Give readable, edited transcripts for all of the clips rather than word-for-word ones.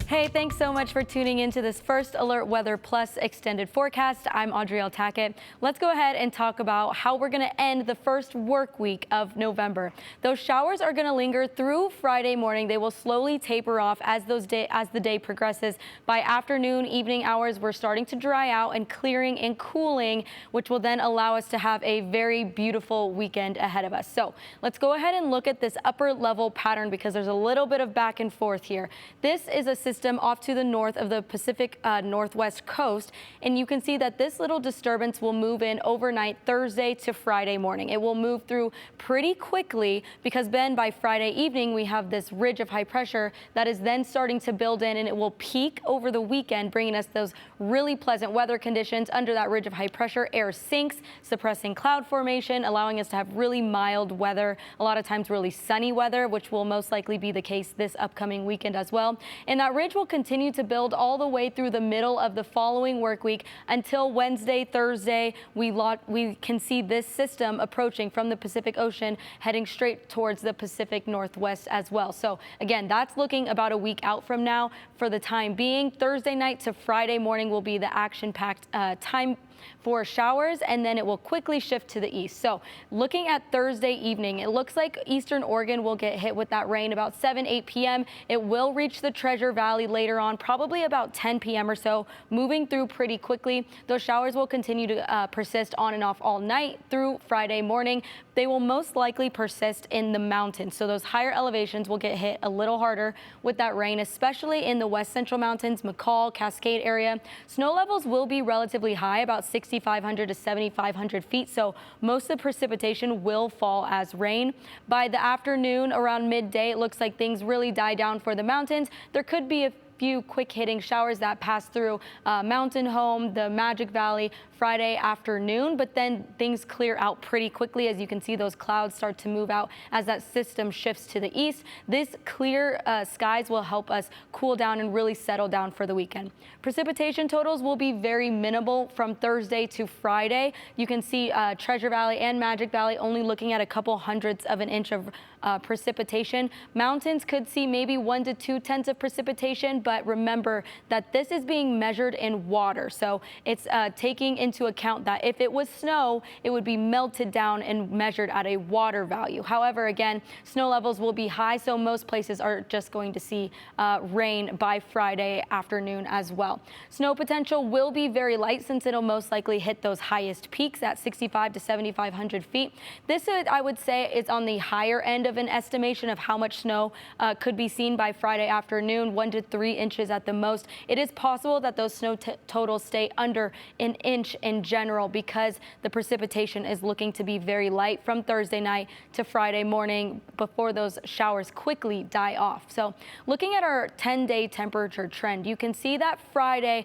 Hey, thanks so much for tuning into this First Alert Weather Plus extended forecast. I'm Audrielle Tackett. Let's go ahead and talk about how we're going to end the first work week of November. Those showers are going to linger through Friday morning. They will slowly taper off as the day progresses. By afternoon, evening hours, we're starting to dry out and clearing and cooling, which will then allow us to have a very beautiful weekend ahead of us. So let's go ahead and look at this upper level pattern because there's a little bit of back and forth here. This is a system off to the north of the Pacific Northwest coast, and you can see that this little disturbance will move in overnight Thursday to Friday morning. It will move through pretty quickly because then by Friday evening we have this ridge of high pressure that is then starting to build in, and it will peak over the weekend, bringing us those really pleasant weather conditions. Under that ridge of high pressure, air sinks, suppressing cloud formation, allowing us to have really mild weather, a lot of times really sunny weather, which will most likely be the case this upcoming weekend as well. And that ridge will continue to build all the way through the middle of the following work week until Wednesday, Thursday. We can see this system approaching from the Pacific Ocean, heading straight towards the Pacific Northwest as well. So again, that's looking about a week out from now. For the time being, Thursday night to Friday morning will be the action-packed time for showers, and then it will quickly shift to the east. So looking at Thursday evening, it looks like eastern Oregon will get hit with that rain about 8 p.m. It will reach the Treasure Valley later on, probably about 10 p.m. or so, moving through pretty quickly. Those showers will continue to persist on and off all night through Friday morning. They will most likely persist in the mountains, so those higher elevations will get hit a little harder with that rain, especially in the west central mountains, McCall, Cascade area. Snow levels will be relatively high, about 6,500 to 7,500 feet, so most of the precipitation will fall as rain. By the afternoon, around midday, it looks like things really die down for the mountains. There could be a few quick hitting showers that pass through Mountain Home, the Magic Valley Friday afternoon, but then things clear out pretty quickly. As you can see, those clouds start to move out as that system shifts to the east. This clear skies will help us cool down and really settle down for the weekend. Precipitation totals will be very minimal from Thursday to Friday. You can see Treasure Valley and Magic Valley only looking at a couple hundredths of an inch of precipitation. Mountains could see maybe 1 to 2 tenths of precipitation, but remember that this is being measured in water. So it's taking into account that if it was snow, it would be melted down and measured at a water value. However, again, snow levels will be high, so most places are just going to see rain by Friday afternoon as well. Snow potential will be very light since it'll most likely hit those highest peaks at 6,500 to 7,500 feet. This is, I would say, is on the higher end of an estimation of how much snow could be seen by Friday afternoon, 1 to 3 inches at the most. It is possible that those snow totals stay under an inch in general because the precipitation is looking to be very light from Thursday night to Friday morning before those showers quickly die off. So looking at our 10-day temperature trend, you can see that Friday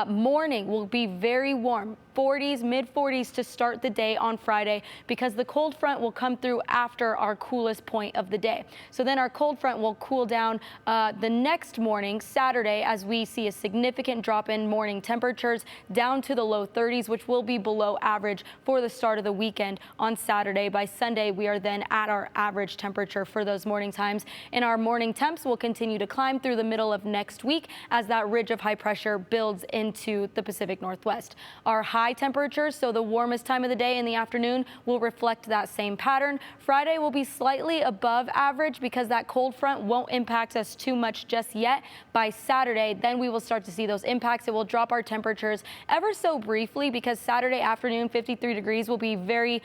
morning will be very warm. 40s, mid 40s to start the day on Friday because the cold front will come through after our coolest point of the day. So then our cold front will cool down the next morning, Saturday, as we see a significant drop in morning temperatures down to the low 30s, which will be below average for the start of the weekend on Saturday. By Sunday, we are then at our average temperature for those morning times, and our morning temps will continue to climb through the middle of next week as that ridge of high pressure builds into the Pacific Northwest. Our high temperatures, so the warmest time of the day in the afternoon, will reflect that same pattern. Friday will be slightly above average because that cold front won't impact us too much just yet. By Saturday, then we will start to see those impacts. It will drop our temperatures ever so briefly because Saturday afternoon, 53 degrees will be very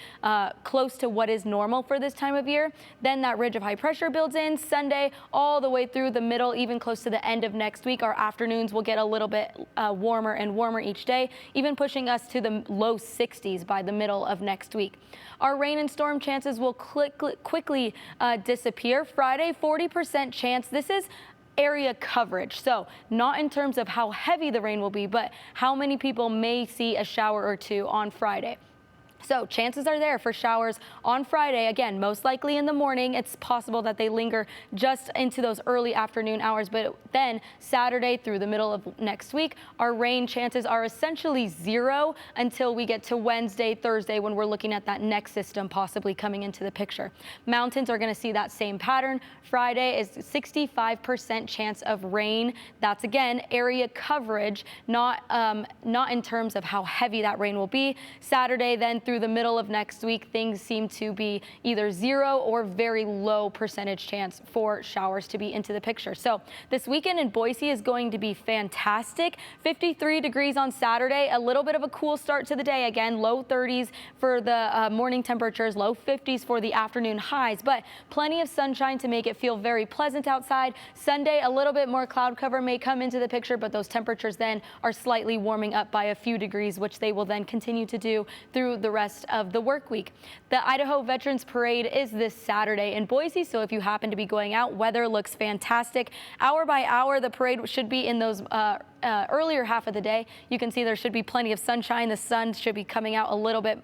close to what is normal for this time of year. Then that ridge of high pressure builds in. Sunday, all the way through the middle, even close to the end of next week, our afternoons will get a little bit warmer and warmer each day, even pushing us to the low 60s by the middle of next week. Our rain and storm chances will quickly disappear. Friday, 40% chance. This is area coverage, so not in terms of how heavy the rain will be, but how many people may see a shower or two on Friday. So chances are there for showers on Friday. Again, most likely in the morning. It's possible that they linger just into those early afternoon hours. But then Saturday through the middle of next week, our rain chances are essentially zero until we get to Wednesday, Thursday, when we're looking at that next system possibly coming into the picture. Mountains are going to see that same pattern. Friday is 65% chance of rain. That's again area coverage, not in terms of how heavy that rain will be. Saturday then through the middle of next week, things seem to be either zero or very low percentage chance for showers to be into the picture. So this weekend in Boise is going to be fantastic. 53 degrees on Saturday, a little bit of a cool start to the day. Again, low 30s for the morning temperatures, low 50s for the afternoon highs, but plenty of sunshine to make it feel very pleasant outside. Sunday, a little bit more cloud cover may come into the picture, but those temperatures then are slightly warming up by a few degrees, which they will then continue to do through the rest of the work week. The Idaho Veterans Parade is this Saturday in Boise, so if you happen to be going out, weather looks fantastic. Hour by hour, the parade should be in those earlier half of the day. You can see there should be plenty of sunshine. The sun should be coming out a little bit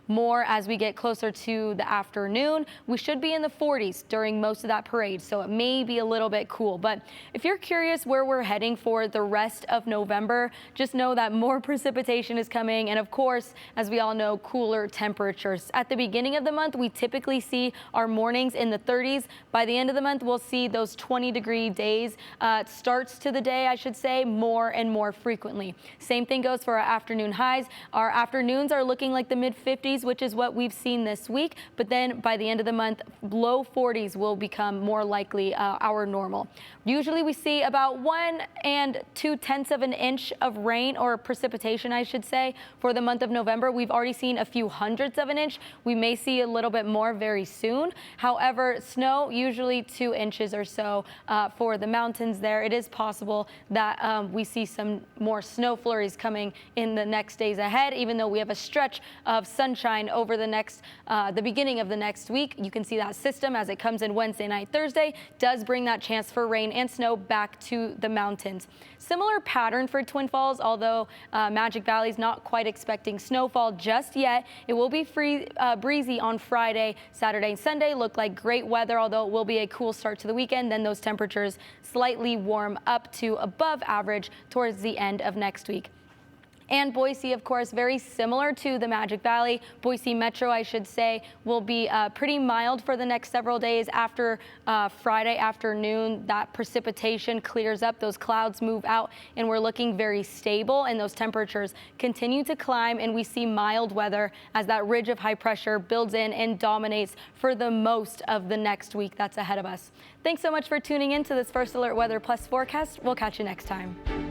more as we get closer to the afternoon. We should be in the 40s during most of that parade, so it may be a little bit cool. But if you're curious where we're heading for the rest of November, just know that more precipitation is coming, and of course, as we all know, cooler temperatures. At the beginning of the month, we typically see our mornings in the 30s. By the end of the month, we'll see those 20-degree days. Starts to the day, I should say, more and more frequently. Same thing goes for our afternoon highs. Our afternoons are looking like the mid-50s, which is what we've seen this week. But then by the end of the month, low 40s will become more likely our normal. Usually we see about 1 2/10 of an inch of rain, or precipitation, I should say, for the month of November. We've already seen a few hundredths of an inch. We may see a little bit more very soon. However, snow, usually 2 inches or so for the mountains there. It is possible that we see some more snow flurries coming in the next days ahead, even though we have a stretch of sunshine over the beginning of the next week. You can see that system as it comes in Wednesday night, Thursday, does bring that chance for rain and snow back to the mountains. Similar pattern for Twin Falls, although Magic Valley's not quite expecting snowfall just yet. It will be breezy on Friday, Saturday, and Sunday. Look like great weather, although it will be a cool start to the weekend. Then those temperatures slightly warm up to above average towards the end of next week. And Boise, of course, very similar to the Magic Valley. Boise Metro, I should say, will be pretty mild for the next several days. After Friday afternoon, that precipitation clears up, those clouds move out, and we're looking very stable, and those temperatures continue to climb, and we see mild weather as that ridge of high pressure builds in and dominates for the most of the next week that's ahead of us. Thanks so much for tuning in to this First Alert Weather Plus forecast. We'll catch you next time.